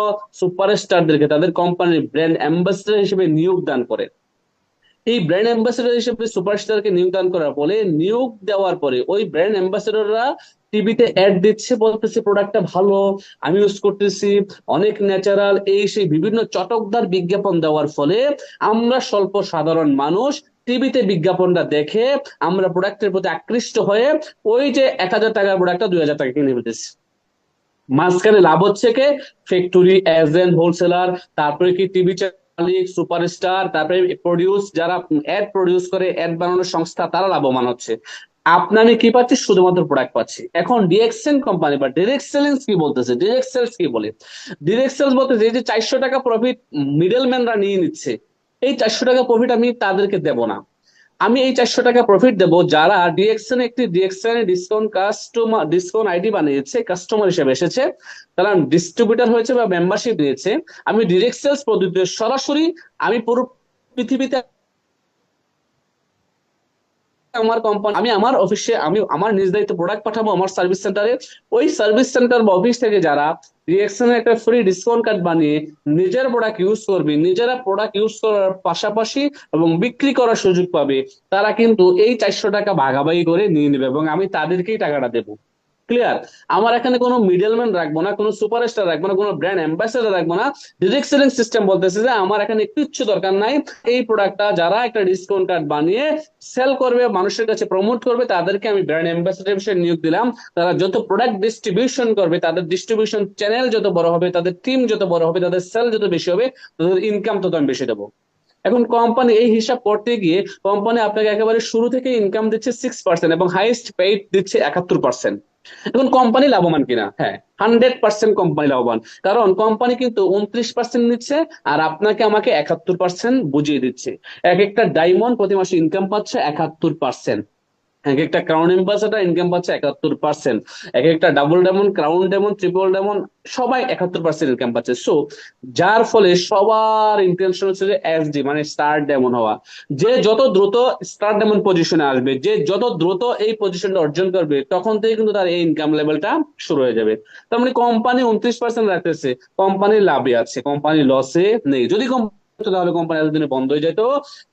সুপারস্টারদেরকে তাদের কোম্পানির ব্র্যান্ড অ্যাম্বাসেডর হিসেবে নিয়োগ দান করে। এই ব্র্যান্ড অ্যাম্বাসেডর হিসেবে সুপারস্টারকে নিয়োগদান করার পরে, নিয়োগ দেওয়ার পরে ওই ব্র্যান্ড অ্যাম্বাসেডররা টিভিতে অ্যাড দিচ্ছে, বলতেছে প্রোডাক্টটা ভালো, আমি ইউজ করতেছি, অনেক ন্যাচারাল, এই সেই বিভিন্ন চটকদার বিজ্ঞাপন দেওয়ার ফলে আমরা স্বল্প সাধারণ মানুষ টিভিতে বিজ্ঞাপনটা দেখে আমরা প্রোডাক্টের প্রতি আকৃষ্ট হয়ে ওই যে 1,000 টাকার প্রোডাক্টটা 2,000 টাকা কিনে ফেলতেছি। মাঝখানে লাভ হচ্ছে কে? ফ্যাক্টরি, এজেন্ট, হোলসেলার, তারপরে কি টিভি মালিক, সুপারস্টার, তারপরে প্রডিউস, যারা অ্যাড প্রডিউস করে, অ্যাড বানানোর সংস্থা, তারা লাভবান হচ্ছে। আপনার কি পাচ্ছি? শুধুমাত্র প্রোডাক্ট পাচ্ছি। এখন ডিএক্সএন কোম্পানি বা ডিরেক্ট সেলিংস কি বলতেছে? ডিরেক্ট সেলস কি বলে? ডিরেক্ট সেলস বলতেছে এই যে 400 টাকা প্রফিট মিডলম্যানরা নিয়ে নিচ্ছে, এই 400 টাকা প্রফিট আমি তাদেরকে দেব না। আমি এই 400 টাকা প্রফিট দেবো যারা ডিএক্সএন একটি DXN discount customer discount ID বানিয়েছে, কাস্টমার হিসেবে এসেছে, তারা ডিস্ট্রিবিউটার হয়েছে বা মেম্বারশিপ নিয়েছে। আমি ডিরেক্ট সেলস পদ্ধতিতে সরাসরি আমি পুরো পৃথিবীতে আমার কোম্পানি, আমি আমার অফিসে, আমি আমার নিজ দায়িত্বে প্রোডাক্ট পাঠাবো আমার সার্ভিস সেন্টারে। ওই সার্ভিস সেন্টার বা অফিস থেকে যারা রিয়েকশনের একটা ফ্রি ডিসকাউন্ট কার্ড বানিয়ে নিজের প্রোডাক্ট ইউজ করবে, নিজেরা প্রোডাক্ট ইউজ করার পাশাপাশি এবং বিক্রি করার সুযোগ পাবে, তারা কিন্তু এই 400 টাকা ভাগাভাগি করে নিয়ে নেবে এবং আমি তাদেরকেই টাকাটা দেবো। ক্লিয়ার? আমার এখানে কোনো মিডলম্যান রাখবো না, কোনো সুপারস্টার রাখবো না, কোনো ব্র্যান্ড অ্যাম্বাসেডর রাখবো না। ডিরেক্ট সেলিং সিস্টেম বলতেছে যে আমার এখানে কিচ্ছু দরকার নাই। এই প্রোডাক্টটা যারা একটা ডিসকাউন্ট কার্ড বানিয়ে সেল করবে, মানুষের কাছে প্রমোট করবে, তাদেরকে আমি ব্র্যান্ড অ্যাম্বাসেডর হিসেবে নিয়োগ দিলাম। তারা যত প্রোডাক্ট ডিস্ট্রিবিউশন করবে, তাদের ডিস্ট্রিবিউশন চ্যানেল যত বড় হবে, তাদের টিম যত বড় হবে, তাদের সেল যত বেশি হবে, তাদের ইনকাম তত আমি বেশি দেবো। এখন কোম্পানি এই হিসাব করতে গিয়ে কোম্পানি আপনাকে একেবারে শুরু থেকে ইনকাম দিচ্ছে 6% এবং হাইয়েস্ট পেইড দিচ্ছে 71%। এখন কোম্পানি লাভবান কিনা? হ্যাঁ, 100% কোম্পানি লাভবান। কারণ কোম্পানি কিন্তু 29% নিচ্ছে আর আপনাকে আমাকে 71% বুঝিয়ে দিচ্ছে। এক একটা ডায়মন্ড প্রতি মাসে ইনকাম পাচ্ছে 71%। এক একটা ক্রাউন এম্বাসেডর ইনকাম পাচ্ছে 71%। এক একটা double diamond, crown diamond, triple diamond, সবাই 71% ইনকাম পাচ্ছে। সো যার ফলে সবার ইন্টেনশন হচ্ছে যে এসডি মানে স্টার ডেমন হওয়া। যে যত দ্রুত স্টার ডেমন পজিশনে আসবে, যে যত দ্রুত এই পজিশনটা অর্জন করবে, তখন থেকে কিন্তু তার এই ইনকাম লেভেলটা শুরু হয়ে যাবে। তার মানে কোম্পানি 29% রাখতেছে, কোম্পানি লাভে আছে, কোম্পানি লসে নেই। যদি তাহলে কোম্পানি এতদিনে বন্ধ হয়ে যেত,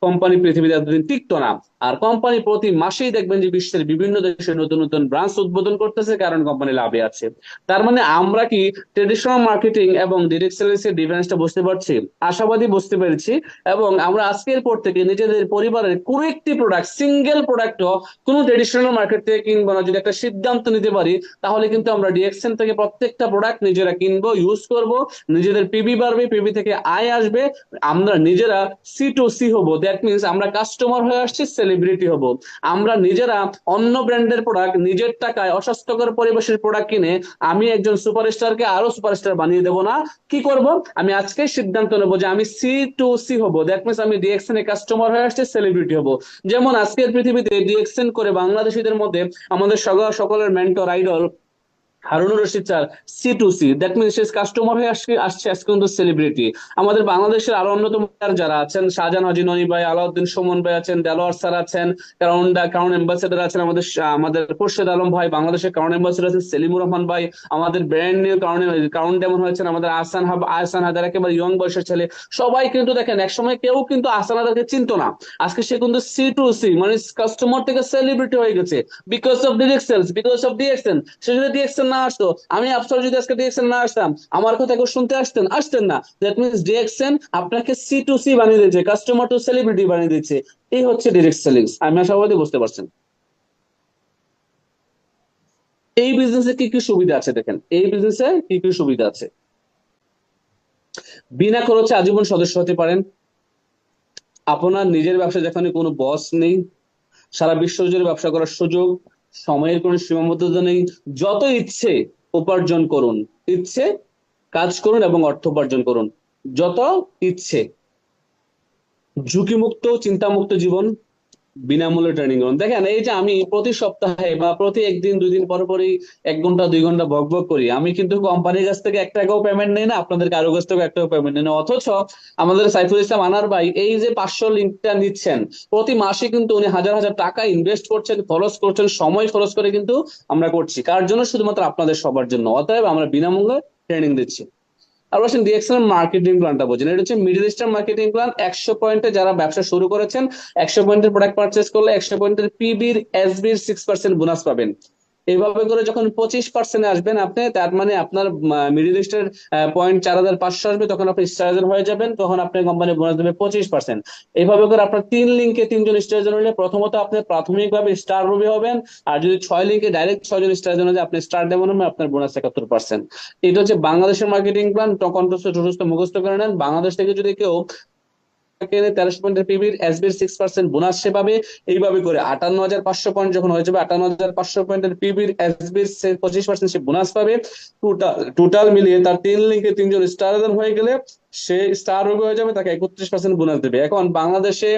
কোম্পানি পৃথিবীতে এতদিন টিকতো না। আর কোম্পানি প্রতি মাসেই দেখবেন যে বিশ্বের বিভিন্ন দেশে নতুন নতুন ব্রাঞ্চ উদ্বোধন করতেছে, কারণ কোম্পানি লাভে আছে। তার মানে আমরা কি ট্রেডিশনাল মার্কেটিং এবং ডিরেক্ট সেলস এর ডিফারেন্সটা বুঝতে পারছি? আশাবাদী বুঝতে পেরেছি। এবং আমরা আজকের পর থেকে নিজেদের পরিবারের কোনো একটি প্রোডাক্ট, সিঙ্গেল প্রোডাক্টও কোনো ট্রেডিশনাল মার্কেট থেকে কিনবো না। যদি একটা সিদ্ধান্ত নিতে পারি, তাহলে কিন্তু আমরা ডিএক্সএন থেকে প্রত্যেকটা প্রোডাক্ট নিজেরা কিনবো, ইউজ করব, নিজেদের পিবি বাড়বে, পিবি থেকে আয় আসবে, আমরা নিজেরা সি টু সি হবো। দ্যাট মিনস আমরা কাস্টমার হয়ে আসছি, সেলিব্রিটি হব। আমরা নিজেরা অন্য ব্র্যান্ডের প্রোডাক্ট নিজের টাকায় অস্বাস্থ্যকর পরিবেশের প্রোডাক্ট কিনে আমি একজন সুপারস্টারকে আরো সুপারস্টার বানিয়ে দেবো না। কি করব? আমি আজকে সিদ্ধান্ত নেবো যে আমি সি টু সি হবো। দ্যাট মিনস আমি ডিএক্সএন এ কাস্টমার হয়ে আসছি, সেলিব্রিটি হবো। যেমন আজকের পৃথিবীতে ডিএক্সএন করে বাংলাদেশিদের মধ্যে আমাদের সকলের mentor idol Harunur Rashid sir C to C, that means সে কাস্টমার হয়ে আসছে আজকে কিন্তু সেলিব্রিটি। আমাদের বাংলাদেশের আরো অন্যতম যারা আছেন, শাহজাহান হাজি ননি ভাই, আলাউদ্দিন সুমন ভাই আছেন, দেলোয়ার স্যার আছেন, ক্রাউন অ্যাম্বাসেডার আছেন, আমাদের খুরশেদ আলম ভাই, বাংলাদেশের ক্রাউন অ্যাম্বাসেডার আছেন সেলিমুর রহমান ভাই, আমাদের ব্র্যান্ড নিউ ক্রাউন ডেমন হয়েছেন আমাদের আহসান হায়দার, একেবারে ইয়ং বয়সের ছেলে। সবাই কিন্তু দেখেন একসময় কেউ কিন্তু আহসান হায়দারকে চিনতো না, আজকে সে কিন্তু সি টু সি মানে কাস্টমার থেকে সেলিব্রিটি হয়ে গেছে, because of direct sales, because of DXN. সে যদি ডিএক্সএন না আসতো, আমি আফসর যদি আজকে ডিএক্সএন না আসতাম, আমার কথা কেউ শুনতে আসতেন না। দ্যাট মিনস ডিএক্সএন আপনাকে সি টু সি বানিয়ে দিচ্ছে, কাস্টমার টু সেলিব্রিটি বানিয়ে দিচ্ছে। এই হচ্ছে ডিরেক্ট সেলিংস। আমি আশাবাদী বুঝতে পারছেন। এই বিজনেসে কি কি সুবিধা আছে দেখেন, এই বিজনেসে কি কি সুবিধা আছে। বিনা খরচে আজীবন সদস্য হতে পারেন। আপনার নিজের ব্যবসা যেখানে কোনো বস নেই, সারা বিশ্ব জুড়ে ব্যবসা করার সুযোগ, সময়ের কোনো সীমাবদ্ধতা নেই, যত ইচ্ছে উপার্জন করুন, ইচ্ছে কাজ করুন এবং অর্থ উপার্জন করুন, যত ইচ্ছে। ঝুঁকিমুক্ত চিন্তামুক্ত জীবন, বিনামূল্যে ট্রেনিং করুন। দেখেন এই যে আমি প্রতি সপ্তাহে বা প্রতি একদিন দুই দিন পর পরই 1 ঘন্টা 2 ঘন্টা বক বক করি, আমি কিন্তু কোম্পানির কাছ থেকে 1 টাকাও পেমেন্ট নেই না, আপনাদের কারো কাছ থেকে 1 টাকাও পেমেন্ট নেই না। অথচ আমাদের সাইফুল ইসলাম আনার ভাই এই যে 500 লিঙ্কটা নিচ্ছেন, প্রতি মাসে কিন্তু উনি হাজার হাজার টাকা ইনভেস্ট করছেন, খরচ করছেন, সময় খরচ করে কিন্তু আমরা করছি। কার জন্য? শুধুমাত্র আপনাদের সবার জন্য। অতএব আমরা বিনামূল্যে ট্রেনিং দিচ্ছি। আর বলছেন ডিএক্সএল মার্কেটিং প্ল্যানটা বোঝেন, এটা হচ্ছে মিডল ইস্টার মার্কেটিং প্ল্যান। 100 পয়েন্টে যারা ব্যবসা শুরু করেছেন, 100 পয়েন্টের প্রোডাক্ট পারচেস করলে 100 পয়েন্টের পিবির এসবির 6% বোনাস পাবেন। এইভাবে করে যখন 25% আসবেন আপনি, তার মানে আপনার মিডল ইস্টের পয়েন্ট 4500 আসবে, তখন আপনি স্টার হয়ে যাবেন, তখন আপনার কোম্পানি বোনাস দেবে 25%। এইভাবে করে আপনার 3 লিঙ্কে 3 জন স্টার হলে প্রথমত আপনি প্রাথমিকভাবে স্টার রবি হবেন, আর যদি 6 লিঙ্কে ডাইরেক্ট 6 জন স্টার হলে আপনি স্টার ডেমন হবেন, আপনার বোনাস 71%। এটা হচ্ছে বাংলাদেশের মার্কেটিং প্ল্যান। কন্ঠস্থ মুখস্থ করে নেন। বাংলাদেশ থেকে যদি কেউ 1300 পয়েন্টের পিবির এসবির 6% বোনাস সে পাবে। এইভাবে করে 58,500 পয়েন্ট যখন হয়ে যাবে, 58,500 পয়েন্টের পিবির এসবির 25% সে বোনাস পাবে। টোটাল মিলিয়ে তার 3 লিঙ্কে 3 জন স্টার হয়ে গেলে সে স্টার রবি হয়ে যাবে, তাকে 31% বোনাস দেবে। এখন বাংলাদেশে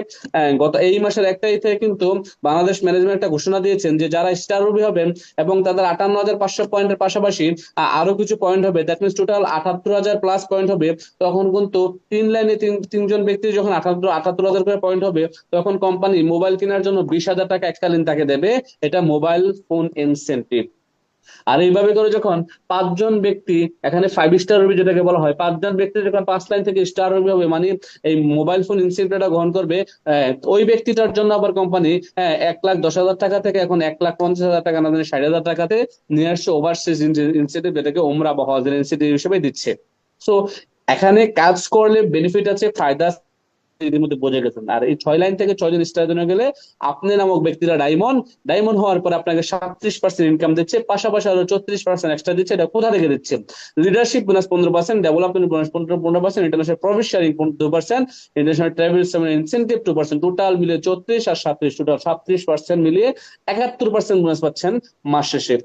গত এই মাসের 1 তারিখ থেকে কিন্তু বাংলাদেশ ম্যানেজমেন্ট একটা ঘোষণা দিয়েছেন যে যারা স্টার রবি হবেন এবং তাদের 58,500 পয়েন্টের পাশাপাশি আরো কিছু পয়েন্ট হবে, that means total 78,000 plus point হবে, তখন কিন্তু 3 লাইনে 3 জন ব্যক্তি যখন 78,000 করে পয়েন্ট হবে, তখন কোম্পানি মোবাইল কেনার জন্য 20,000 টাকা এককালীন তাকে দেবে। এটা মোবাইল ফোন ইনসেনটিভ। আর এইভাবে করে যখন 5 জন ব্যক্তি, এখানে 5 স্টার রবি যেটাকে বলা হয়, 5 জন ব্যক্তি যখন 5 লাইন থেকে স্টার রবি হবে, মানে এই মোবাইল ফোন ইনসেন্টিভটা গ্রহণ করবে, ওই ব্যক্তিটার জন্য আবার কোম্পানি 1,10,000 টাকা থেকে এখন 1,50,000 টাকা না 60,000 টাকাতে নিয়ে আসছে ওভারসিজ ইনসেন্টিভ, যেটাকে ওমরা বা হজের ইনসেন্টিভ হিসেবে দিচ্ছে। সো এখানে কাজ করলে বেনিফিট আছে, ফায়দা মধ্যে বোঝা গেছেন। আর এই 6 লাইন থেকে 6 জন স্টার জন্য গেলে আপনি নামক ব্যক্তিরা ডায়মন্ড হওয়ার পর আপনাকে 37% ইনকাম দিচ্ছে, পাশাপাশি আরো 34% এক্সট্রা দিচ্ছে। এটা কোথা থেকে দিচ্ছে? Leadership bonus 15%, development bonus 15%, international profit sharing 2%, international travel incentive 2%, total মিলিয়ে 34 আর 37, টোটাল 37% মিলিয়ে 71% বোনাস পাচ্ছেন মাস শেষে।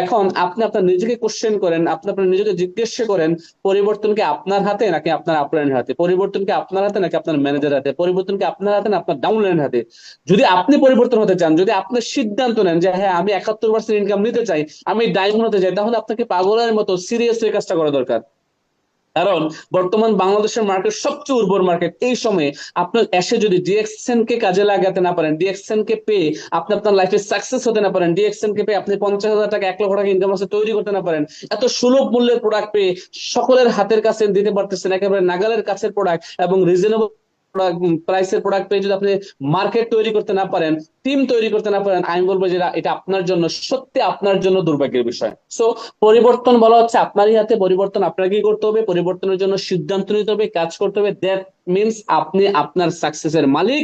এখন আপনি আপনার নিজেকে কোশ্চেন করেন, আপনি আপনার নিজেকে জিজ্ঞেস করেন, পরিবর্তন কি আপনার হাতে নাকি আপনার আপলাইনের হাতে? পরিবর্তন কি আপনার হাতে নাকি আপনার ম্যানেজার হাতে? পরিবর্তন কি আপনার হাতে না আপনার ডাউনলাইনের হাতে? যদি আপনি পরিবর্তন হতে চান, যদি আপনি সিদ্ধান্ত নেন যে হ্যাঁ আমি 71% ইনকাম নিতে চাই, আমি ডায়মন্ড হতে চাই, তাহলে আপনাকে পাগলের মতো সিরিয়াসলি কাজটা করা দরকার। কারণ বর্তমান বাংলাদেশের মার্কেট সবচেয়ে উর্বর মার্কেট। এই সময়ে আপনার এসে যদি ডিএক্সএন কে কাজে লাগাতে না পারেন, ডিএক্সএন কে পেয়ে আপনি আপনার লাইফে সাকসেস হতে না পারেন, ডিএক্সএন কে পেয়ে আপনি 50,000 টাকা 1 লক্ষ টাকা ইনকাম আছে তৈরি করতে না পারেন, এত সুলভ মূল্যের প্রোডাক্ট পেয়ে সকলের হাতের কাছে দিতে পারতেছেন, একেবারে নাগালের কাছের প্রোডাক্ট এবং রিজনেবল প্রাইসের প্রোডাক্ট পেয়ে যদি আপনি মার্কেট তৈরি করতে না পারেন, টিম তৈরি করতে না পারেন, আমি বলবো যে এটা আপনার জন্য সত্যি আপনার জন্য দুর্ভাগ্যের বিষয়। সো পরিবর্তন বলা হচ্ছে আপনারই হাতে, পরিবর্তন আপনাকেই করতে হবে, পরিবর্তনের জন্য সিদ্ধান্ত নিতে হবে, কাজ করতে হবে। দ্যাট মিনস আপনি আপনার সাকসেসের মালিক।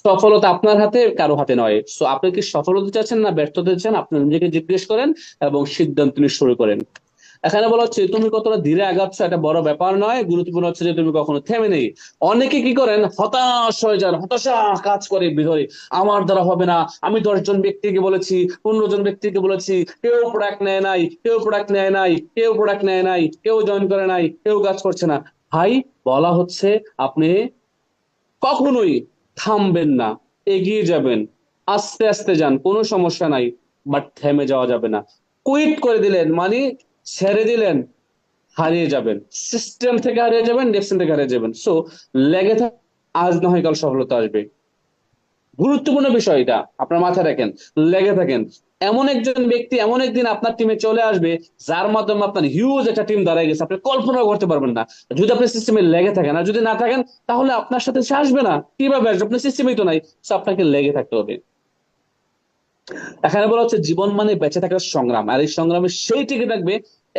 সফলতা আপনার হাতে, কারো হাতে নয়। সো আপনি কি সফল হতে চাচ্ছেন না ব্যর্থ হতে চান, আপনি নিজেকে জিজ্ঞেস করেন এবং সিদ্ধান্ত নিয়ে শুরু করেন। এখানে বলা হচ্ছে তুমি কতটা ধীরে আগাচ্ছ এটা বড় ব্যাপার নয়, গুরুত্বপূর্ণ হচ্ছে যে তুমি কখনো থেমে নেই। অনেকে কি করেন, হতাশ হয়ে যান, হতাশা কাজ করে ভিতরে, আমার দ্বারা হবে না, আমি 10 জন ব্যক্তিকে বলেছি, 15 জন ব্যক্তিকে বলেছি, কেউ প্রোডাক্ট নেয় নাই, কেউ প্রোডাক্ট নেয় নাই, কেউ প্রোডাক্ট নেয় নাই, কেউ জয়েন করে নাই, কেউ কাজ করছে না। ভাই, বলা হচ্ছে আপনি কখনোই থামবেন না, এগিয়ে যাবেন, আস্তে আস্তে যান, কোনো সমস্যা নাই, বাট থেমে যাওয়া যাবে না। কুইট করে দিলেন মানে ছেড়ে দিলেন, হারিয়ে যাবেন, সিস্টেম থেকে হারিয়ে যাবেন, ডিরেকশন থেকে হারিয়ে যাবেন। সো লেগে থাক, আজ না হয় কাল সফলতা আসবে। গুরুত্বপূর্ণ বিষয় এটা আপনার মাথায় রাখেন, লেগে থাকেন। এমন একজন ব্যক্তি এমন একদিন আপনার টিমে চলে আসবে যার মাধ্যমে আপনার হিউজ একটা টিম দাঁড়ায় গেছে, আপনি কল্পনা করতে পারবেন না। যদি আপনি সিস্টেমে লেগে থাকেন, আর যদি না থাকেন তাহলে আপনার সাথে সে আসবে না, কিভাবে আসবে, আপনার সিস্টেমেই তো নাই। সো আপনাকে লেগে থাকতে হবে। এখানে বলা হচ্ছে জীবন মানে বেঁচে থাকার সংগ্রাম, আর এই সংগ্রামে সেই টিকে থাকবে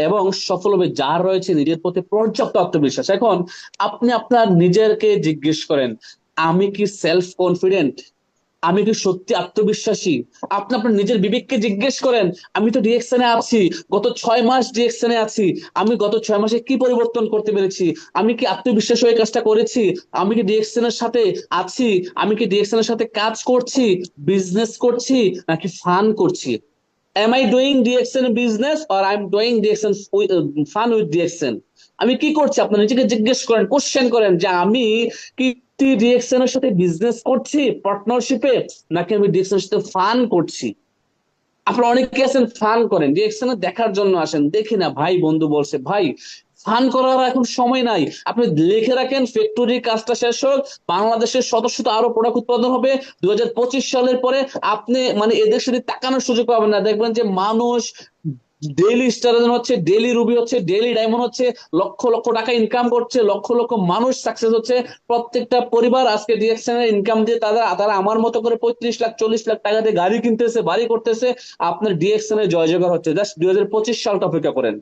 এবং সফল হবে যার রয়েছে নিজের প্রতি পর্যাপ্ত আত্মবিশ্বাস। এখন আপনি আপনার নিজেকে জিজ্ঞেস করেন, আমি কি সেলফ কনফিডেন্ট, আমি কি সত্যি আত্মবিশ্বাসী? আপনি আপনার নিজের বিবেককে জিজ্ঞেস করেন, আমি তো ডিএকশনে আছি, গত 6 মাস ডিএকশনে আছি, আমি গত 6 মাসে কি পরিবর্তন করতে পেরেছি? আমি কি আত্মবিশ্বাস হয়ে কাজটা করেছি? আমি কি ডিএকশন এর সাথে আছি? আমি কি ডিএকশন এর সাথে কাজ করছি, বিজনেস করছি, নাকি ফান করছি? am I doing DXN business or I'm doing DXN fun with DXN? আমি কি করছি? আপনার নিজেকে জিজ্ঞেস করেন, কোশ্চেন করেন যে আমি কি ডিএক্সএন এর সাথে বিজনেস করছি পার্টনারশিপে, নাকি আমি ডিএক্সএন এর সাথে ফান করছি। আপনারা অনেকে আছেন ফান করেন, ডিএক্সএন দেখার জন্য আসেন, দেখি না ভাই, বন্ধু বলছে ভাই ফান করার এখন সময় নাই, আপনি লিখে রাখেন ফ্যাক্টরি কাজটা শেষ হোক, বাংলাদেশের শত শত আরো প্রোডাক্ট উৎপাদন হবে 2025 সালের পরে, আপনি মানে এদের সাথে তাকানোর সুযোগ পাবেন না। দেখবেন যে মানুষ ডেইলি স্টার হচ্ছে, ডেইলি রুবি হচ্ছে, ডেইলি ডায়মন্ড হচ্ছে, লক্ষ লক্ষ টাকা ইনকাম করছে, লক্ষ লক্ষ মানুষ সাকসেস হচ্ছে। প্রত্যেকটা পরিবার আজকে ডিএক্সএন এর ইনকাম দিয়ে তারা তারা আমার মতো করে 35 লাখ 40 লাখ টাকা দিয়ে গাড়ি কিনতেছে, বাড়ি করতেছে। আপনার ডিএক্সএন এর জয় জয়গার হচ্ছে। জাস্ট 2025 সালটা অপেক্ষা করেন।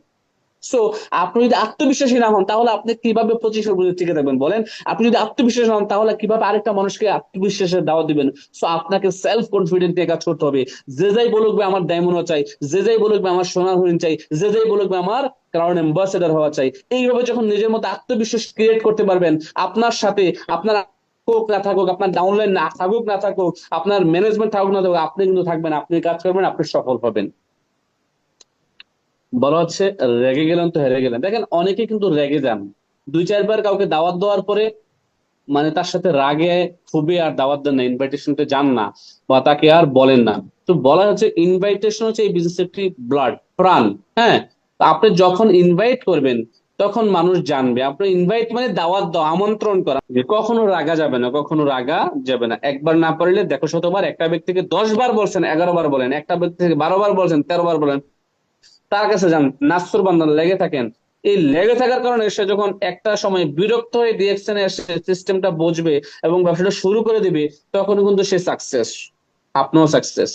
সো আপনি যদি আত্মবিশ্বাসী না হন তাহলে আপনি কিভাবে 25 বছর টিকে থাকবেন বলেন? আপনি যদি আত্মবিশ্বাসী হন তাহলে কিভাবে আরেকটা মানুষকে আত্মবিশ্বাসের দাওয়াত দিবেন? সো আপনাকে সেলফ কনফিডেন্ট নিয়ে কাজ করতে হবে। যে যাই বলুক ভাই আমার ডায়মন্ড চাই, যে যাই বলুক ভাই আমার সোনার হরিণ চাই, যে যাই বলুক ভাই আমার ক্রাউন অ্যাম্বাসেডর হওয়া চাই, এইভাবে যখন নিজের মধ্যে আত্মবিশ্বাস ক্রিয়েট করতে পারবেন, আপনার সাথে আপনার থাকুক না থাকুক, আপনার ডাউনলাইন না থাকুক না থাকুক, আপনার ম্যানেজমেন্ট থাকুক না থাকুক, আপনি কিন্তু থাকবেন, আপনি কাজ করবেন, আপনি সফল হবেন। বলা হচ্ছে রেগে গেলেন তো হেরে গেলেন। দেখেন অনেকে কিন্তু রেগে যান, 2-4 বার কাউকে দাওয়াত দেওয়ার পরে মানে তার সাথে রাগে খুবই আর দাওয়াত দেন না, ইনভাইটেশনতে যান না বা তাকে আর বলেন না। তো বলা হচ্ছে ইনভাইটেশন হচ্ছে এই বিজনেস একটি ব্লাড, প্রাণ। হ্যাঁ, তো আপনি যখন ইনভাইট করবেন তখন মানুষ জানবে। আপনি ইনভাইট মানে দাওয়াত দেওয়া, আমন্ত্রণ করা। কখনো রাগা যাবে না, কখনো রাগা যাবে না। একবার না পারলে দেখো শতবার, একটা ব্যক্তিকে 10 বার বলছেন 11 বার বলেন, একটা ব্যক্তি থেকে 12 বার বলছেন 13 বার বলেন, তার কাছে যান, নাস্তর বান্দান লেগে থাকেন। এই লেগে থাকার কারণে সে যখন একটা সময় বিরক্ত হয়ে ডিরেকশনে এসে সিস্টেমটা বুঝবে এবং ব্যবসাটা শুরু করে দিবে, তখন কিন্তু সে সাকসেস, আপনিও সাকসেস।